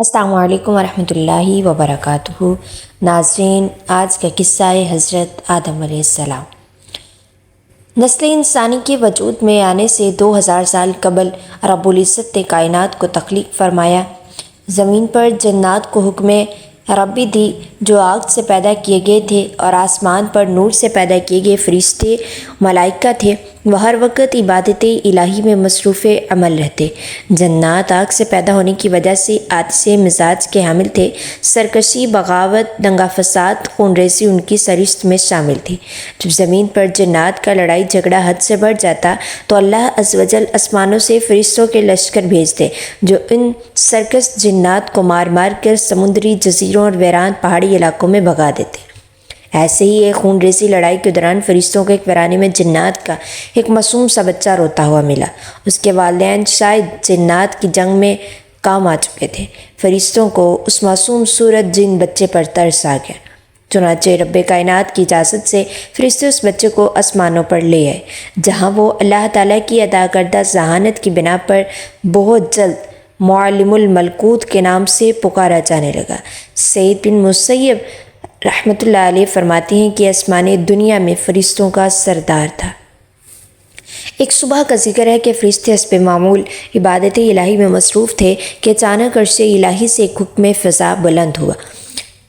السلام علیکم ورحمۃ اللہ وبرکاتہ۔ ناظرین، آج کا قصہ ہے حضرت آدم علیہ السلام۔ نسل انسانی کے وجود میں آنے سے 2000 سال قبل رب العزت نے کائنات کو تخلیق فرمایا۔ زمین پر جنات کو حکم ربی دی جو آگ سے پیدا کیے گئے تھے، اور آسمان پر نور سے پیدا کیے گئے فرشتے ملائکہ تھے۔ وہ ہر وقت عبادت الہی میں مصروف عمل رہتے۔ جنات آگ سے پیدا ہونے کی وجہ سے آتشی مزاج کے حامل تھے۔ سرکشی، بغاوت، دنگا فساد، خون ریزی ان کی سرشت میں شامل تھی۔ جب زمین پر جنات کا لڑائی جھگڑا حد سے بڑھ جاتا تو اللہ عز و جل آسمانوں سے فرشتوں کے لشکر بھیجتے جو ان سرکش جنات کو مار مار کر سمندری جزیروں اور ویران پہاڑی علاقوں میں بھگا دیتے۔ ایسے ہی ایک خون ریزی لڑائی کے دوران فرشتوں کے ایک ویرانے میں جنات کا ایک معصوم سا بچہ روتا ہوا ملا۔ اس کے والدین شاید جنات کی جنگ میں کام آ چکے تھے۔ فرشتوں کو اس معصوم صورت جن بچے پر ترس آ گیا۔ چنانچہ رب کائنات کی اجازت سے فرشتے اس بچے کو آسمانوں پر لے آئے، جہاں وہ اللہ تعالیٰ کی عطا کردہ ذہانت کی بنا پر بہت جلد معلم الملکوت کے نام سے پکارا جانے لگا۔ سعید بن مسیب رحمۃ اللہ علیہ فرماتے ہیں کہ آسمان دنیا میں فرشتوں کا سردار تھا۔ ایک صبح کا ذکر ہے کہ فرشتے حسب معمول عبادت الہی میں مصروف تھے کہ اچانک عرش الہی سے ایک حکم فضا بلند ہوا،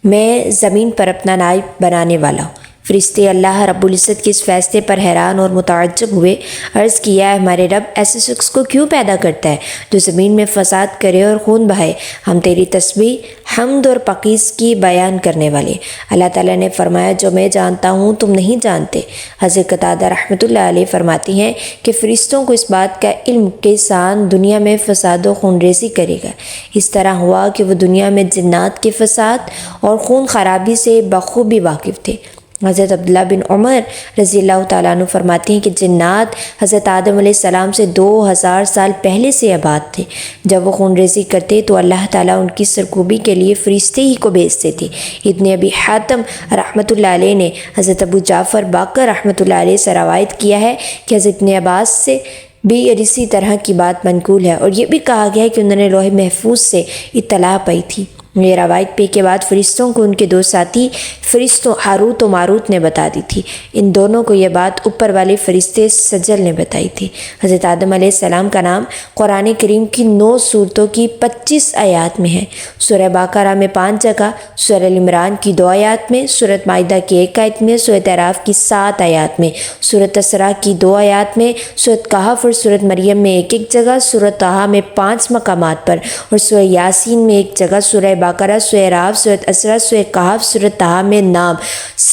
میں زمین پر اپنا نائب بنانے والا ہوں۔ فرشتے اللہ رب العزت کے اس فیصلے پر حیران اور متعجب ہوئے۔ عرض کیا، ہمارے رب ایسے شخص کو کیوں پیدا کرتا ہے جو زمین میں فساد کرے اور خون بہائے؟ ہم تیری تسبیح، حمد اور پاکیزگی کی بیان کرنے والے۔ اللہ تعالیٰ نے فرمایا، جو میں جانتا ہوں تم نہیں جانتے۔ حضرت قتادہ رحمۃ اللہ علیہ فرماتی ہیں کہ فرشتوں کو اس بات کا علم کہ انسان دنیا میں فساد و خون ریزی کرے گا۔ اس طرح ہوا کہ وہ دنیا میں جنات کے فساد اور خون خرابی سے بخوبی واقف تھے۔ حضرت عبداللہ بن عمر رضی اللہ تعالیٰ عنہ فرماتے ہیں کہ جنات حضرت آدم علیہ السلام سے 2000 سال پہلے سے آباد تھے۔ جب وہ خون ریزی کرتے تو اللہ تعالیٰ ان کی سرکوبی کے لیے فرشتے ہی کو بھیجتے تھے۔ ابن ابی حاتم رحمۃ اللہ علیہ نے حضرت ابو جعفر باقر رحمۃ اللہ علیہ سے روایت کیا ہے کہ حضرت ابن عباس سے بھی اسی طرح کی بات منقول ہے، اور یہ بھی کہا گیا ہے کہ انہوں نے لوح محفوظ سے اطلاع پائی تھی۔ یہ روایت پہ کے بعد فرشتوں کو ان کے دو ساتھی فرشتوں ہاروت و ماروت نے بتا دی تھی۔ ان دونوں کو یہ بات اوپر والے فرشتے سجل نے بتائی تھی۔ حضرت آدم علیہ السلام کا نام قرآن کریم کی 9 سورتوں کی 25 آیات میں ہے۔ سورہ بقرہ میں 5 جگہ، سورہ عمران کی 2 آیات میں، سورۃ مائدہ کی 1 آیت میں، سورۃ اعراف کی 7 آیات میں، سورۃ اسراء کی 2 آیات میں، سورۃ کہف اور سورۃ مریم میں 1 جگہ، سورۃ طٰہٰ میں 5 مقامات پر، اور سورہ یاسین میں 1 جگہ، سورہ بقرہ، سورہ اعراف، سورۃ اسراء، سورہ کہف، سورۃ طٰہٰ میں نام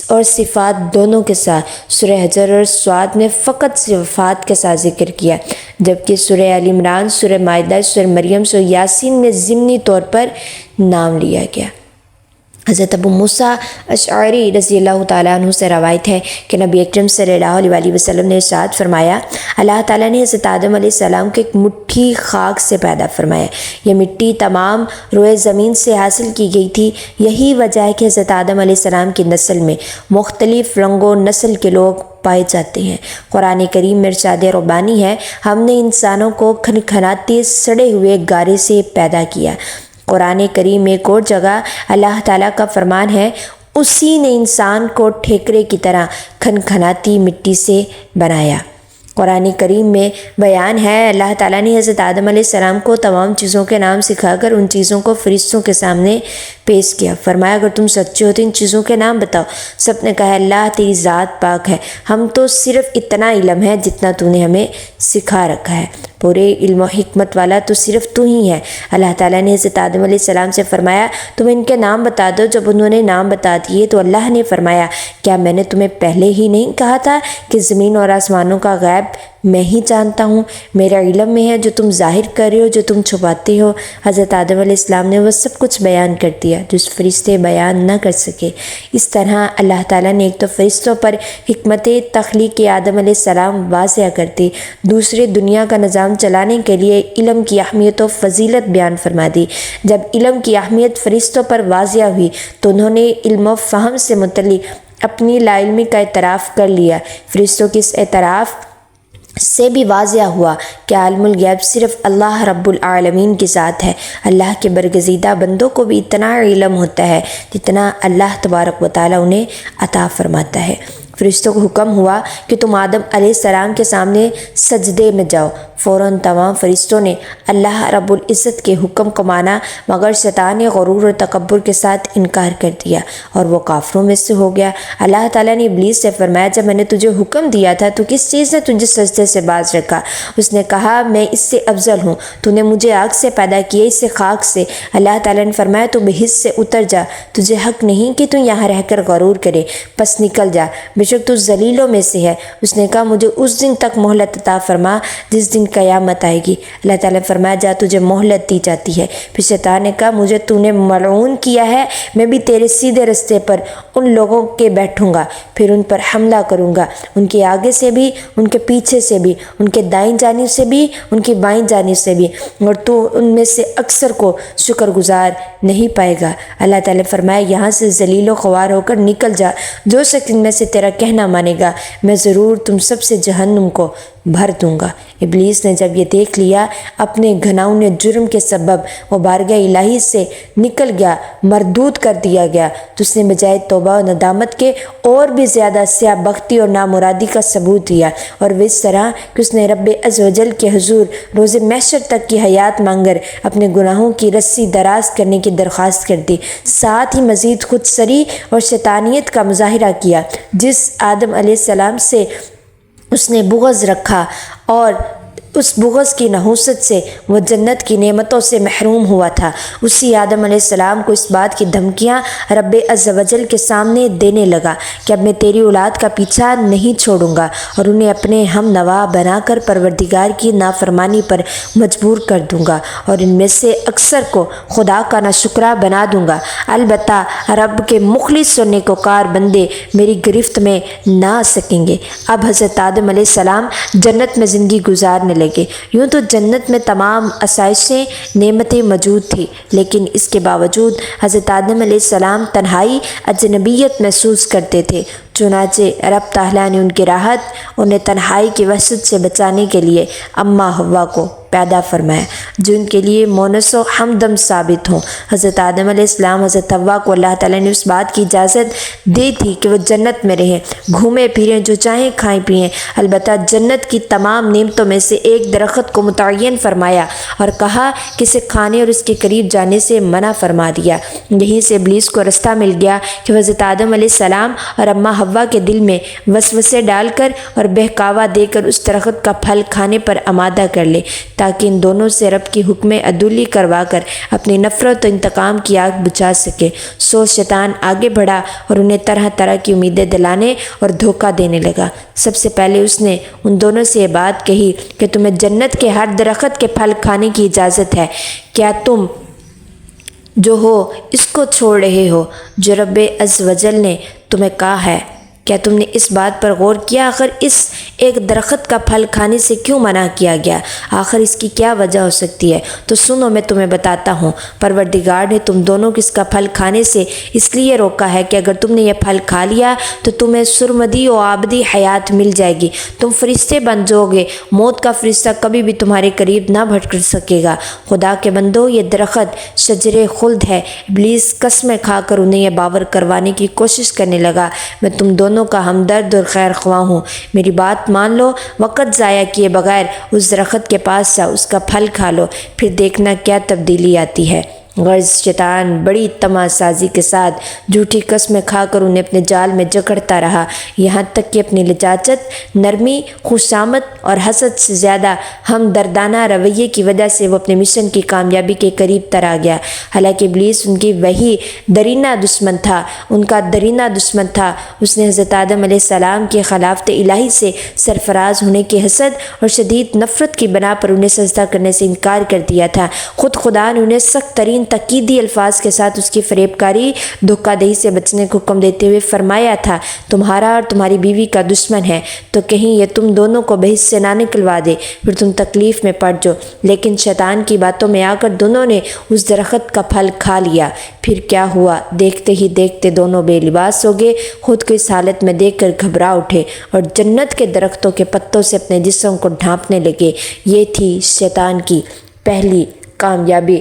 اور صفات دونوں کے ساتھ، سورہ حجر اور صاد میں فقط صفات کے ساتھ ذکر کیا، جبکہ سورہ آل عمران، سورہ مائدہ، سورہ مریم، سورہ یاسین میں ضمنی طور پر نام لیا گیا۔ حضرت ابو موسیٰ اشعری رضی اللہ تعالیٰ عنہ سے روایت ہے کہ نبی اکرم صلی اللہ علیہ وسلم نے ارشاد فرمایا، اللہ تعالیٰ نے حضرت آدم علیہ السلام کو ایک مٹھی خاک سے پیدا فرمایا۔ یہ مٹی تمام روئے زمین سے حاصل کی گئی تھی۔ یہی وجہ ہے کہ حضرت آدم علیہ السلام کی نسل میں مختلف رنگ و نسل کے لوگ پائے جاتے ہیں۔ قرآن کریم میں ارشاد ربانی ہے، ہم نے انسانوں کو کھنکھناتے سڑے ہوئے گارے سے پیدا کیا۔ قرآن کریم میں ایک اور جگہ اللہ تعالیٰ کا فرمان ہے، اسی نے انسان کو ٹھیکرے کی طرح کھنکھناتی مٹی سے بنایا۔ قرآن کریم میں بیان ہے، اللہ تعالیٰ نے حضرت آدم علیہ السلام کو تمام چیزوں کے نام سکھا کر ان چیزوں کو فرشتوں کے سامنے پیش کیا۔ فرمایا، اگر تم سچے ہو تو ان چیزوں کے نام بتاؤ۔ سب نے کہا، اللہ تیری ذات پاک ہے، ہم تو صرف اتنا علم ہے جتنا تو نے ہمیں سکھا رکھا ہے، پورے علم و حکمت والا تو صرف تو ہی ہے۔ اللہ تعالیٰ نے حضرت آدم علیہ السلام سے فرمایا، تم ان کے نام بتا دو۔ جب انہوں نے نام بتا دیے تو اللہ نے فرمایا، کیا میں نے تمہیں پہلے ہی نہیں کہا تھا کہ زمین اور آسمانوں کا غیب میں ہی جانتا ہوں؟ میرا علم میں ہے جو تم ظاہر کر رہے ہو، جو تم چھپاتے ہو۔ حضرت آدم علیہ السلام نے وہ سب کچھ بیان کر دیا جو فرشتے بیان نہ کر سکے۔ اس طرح اللہ تعالیٰ نے ایک تو فرشتوں پر حکمت تخلیق آدم علیہ السلام واضح کرتے، دوسرے دنیا کا نظام چلانے کے لیے علم کی اہمیت و فضیلت بیان فرما دی۔ جب علم کی اہمیت فرشتوں پر واضح ہوئی تو انہوں نے علم و فہم سے متعلق اپنی لا علمی کا اعتراف کر لیا۔ فرشتوں کے اس اعتراف سے بھی واضح ہوا کہ عالم الغیب صرف اللہ رب العالمین کی ذات ہے۔ اللہ کے برگزیدہ بندوں کو بھی اتنا علم ہوتا ہے جتنا اللہ تبارک و تعالیٰ انہیں عطا فرماتا ہے۔ فرشتوں کو حکم ہوا کہ تم آدم علیہ السلام کے سامنے سجدے میں جاؤ۔ فوراً تمام فرشتوں نے اللہ رب العزت کے حکم کو مانا، مگر شیطان نے غرور اور تکبر کے ساتھ انکار کر دیا اور وہ کافروں میں سے ہو گیا۔ اللہ تعالیٰ نے ابلیس سے فرمایا، جب میں نے تجھے حکم دیا تھا تو کس چیز نے تجھے سجدے سے باز رکھا؟ اس نے کہا، میں اس سے افضل ہوں، تو نے مجھے آگ سے پیدا کیا، اس سے خاک سے۔ اللہ تعالیٰ نے فرمایا، تو بحث سے اتر جا، تجھے حق نہیں کہ تو یہاں رہ کر غرور کرے، پس نکل جا، بے شک تو ذلیلوں میں سے ہے۔ اس نے کہا، مجھے اس دن تک مہلت عطا فرما جس دن قیامت آئے گی۔ اللہ تعالیٰ نے فرمایا، جا، تجھے مہلت دی جاتی ہے۔ پھر شیطان نے کہا، مجھے تو نے ملعون کیا ہے، میں بھی تیرے سیدھے رستے پر ان لوگوں کے بیٹھوں گا، پھر ان پر حملہ کروں گا، ان کے آگے سے بھی، ان کے پیچھے سے بھی، ان کے دائیں جانب سے بھی، ان کی بائیں جانب سے بھی، اور تو ان میں سے اکثر کو شکر گزار نہیں پائے گا۔ اللہ تعالیٰ نے فرمایا، یہاں سے ذلیل و خوار ہو کر نکل جا، جو شخص ان میں سے تیرا کہنا مانے گا میں ضرور تم سب سے جہنم کو بھر دوں گا۔ ابلیس نے جب یہ دیکھ لیا اپنے گھناؤنے جرم کے سبب وہ بارگاہ الہی سے نکل گیا، مردود کر دیا گیا، تو اس نے بجائے توبہ و ندامت کے اور بھی زیادہ سیاہ بختی اور نامرادی کا ثبوت دیا، اور وہ اس طرح کہ اس نے رب عز و جل کے حضور روز محشر تک کی حیات مانگ کر اپنے گناہوں کی رسی دراز کرنے کی درخواست کر دی، ساتھ ہی مزید خود سری اور شیطانیت کا مظاہرہ کیا۔ جس آدم علیہ السلام سے اس نے بغض رکھا اور اس بغض کی نحوست سے وہ جنت کی نعمتوں سے محروم ہوا تھا، اسی آدم علیہ السلام کو اس بات کی دھمکیاں رب عز و جل کے سامنے دینے لگا کہ اب میں تیری اولاد کا پیچھا نہیں چھوڑوں گا اور انہیں اپنے ہم نوا بنا کر پروردگار کی نافرمانی پر مجبور کر دوں گا، اور ان میں سے اکثر کو خدا کا ناشکرا بنا دوں گا۔ البتہ رب کے مخلص اور نیکوکار بندے میری گرفت میں نہ آ سکیں گے۔ اب حضرت آدم علیہ السلام جنت میں زندگی گزارنے لگے۔ یوں تو جنت میں تمام آسائشیں، نعمتیں موجود تھیں، لیکن اس کے باوجود حضرت آدم علیہ السلام تنہائی، اجنبیت محسوس کرتے تھے۔ چنانچہ رب تعالیٰ نے ان کی راحت انہیں تنہائی کی وحشت سے بچانے کے لیے اماں حوا کو پیدا فرمایا، جو ان کے لیے مونس و ہمدم ثابت ہوں۔ حضرت آدم علیہ السلام حضرت حوا کو اللہ تعالیٰ نے اس بات کی اجازت دی تھی کہ وہ جنت میں رہیں، گھومیں پھریں، جو چاہیں کھائیں پئیں، البتہ جنت کی تمام نعمتوں میں سے ایک درخت کو متعین فرمایا اور کہا کہ اسے کھانے اور اس کے قریب جانے سے منع فرما دیا۔ یہیں سے ابلیس کو رستہ مل گیا کہ حضرت آدم علیہ السلام اور اماں حوا کے دل میں وسوسے ڈال کر اور بہکاوا دے کر اس درخت کا پھل کھانے پر آمادہ کر لے، تاکہ ان دونوں سے رب کی حکم عدولی کروا کر اپنی نفرت و انتقام کی آگ بجھا سکے۔ سو شیطان آگے بڑھا اور انہیں طرح طرح کی امیدیں دلانے اور دھوکہ دینے لگا۔ سب سے پہلے اس نے ان دونوں سے یہ بات کہی کہ تمہیں جنت کے ہر درخت کے پھل کھانے کی اجازت ہے، کیا تم جو ہو اس کو چھوڑ رہے ہو جو رب عز و جل نے تمہیں کہا ہے؟ کیا تم نے اس بات پر غور کیا آخر اس ایک درخت کا پھل کھانے سے کیوں منع کیا گیا؟ آخر اس کی کیا وجہ ہو سکتی ہے؟ تو سنو، میں تمہیں بتاتا ہوں۔ پروردگار نے تم دونوں کو اس کا پھل کھانے سے اس لیے روکا ہے کہ اگر تم نے یہ پھل کھا لیا تو تمہیں سرمدی و آبدی حیات مل جائے گی، تم فرشتے بن جاؤ گے، موت کا فرشتہ کبھی بھی تمہارے قریب نہ بھٹک سکے گا۔ خدا کے بندو، یہ درخت شجر خلد ہے۔ ابلیس قسمیں کھا کر انہیں یہ باور کروانے کی کوشش کرنے لگا، میں تم دونوں کا ہمدرد اور خیر خواہ ہوں، میری بات مان لو، وقت ضائع کیے بغیر اس درخت کے پاس جاؤ، اس کا پھل کھا لو، پھر دیکھنا کیا تبدیلی آتی ہے۔ غرض شیطان بڑی طمع سازی کے ساتھ جھوٹی قسمیں کھا کر انہیں اپنے جال میں جکڑتا رہا، یہاں تک کہ اپنی لجاجت، نرمی، خوشامد اور حسد سے زیادہ ہمدردانہ رویے کی وجہ سے وہ اپنے مشن کی کامیابی کے قریب تر آ گیا۔ حالانکہ ابلیس ان کی وہی درینہ دشمن تھا، ان کا درینہ دشمن تھا، اس نے حضرت آدم علیہ السلام کے خلافت الہی سے سرفراز ہونے کی حسد اور شدید نفرت کی بنا پر انہیں سجدہ کرنے سے انکار کر دیا تھا۔ خود خدا نے انہیں سخت ترین تاکیدی الفاظ کے ساتھ اس کی فریب کاری دھوکہ دہی سے بچنے کو حکم دیتے ہوئے فرمایا تھا، تمہارا اور تمہاری بیوی کا دشمن ہے تو کہیں یہ تم دونوں کو بحث سے نہ نکلوا دے، پھر تم تکلیف میں پڑ جاؤ۔ لیکن شیطان کی باتوں میں آ کر دونوں نے اس درخت کا پھل کھا لیا۔ پھر کیا ہوا؟ دیکھتے ہی دیکھتے دونوں بے لباس ہو گئے، خود کو اس حالت میں دیکھ کر گھبرا اٹھے اور جنت کے درختوں کے پتوں سے اپنے جسم کو ڈھانپنے لگے۔ یہ تھی شیطان کی پہلی کامیابی۔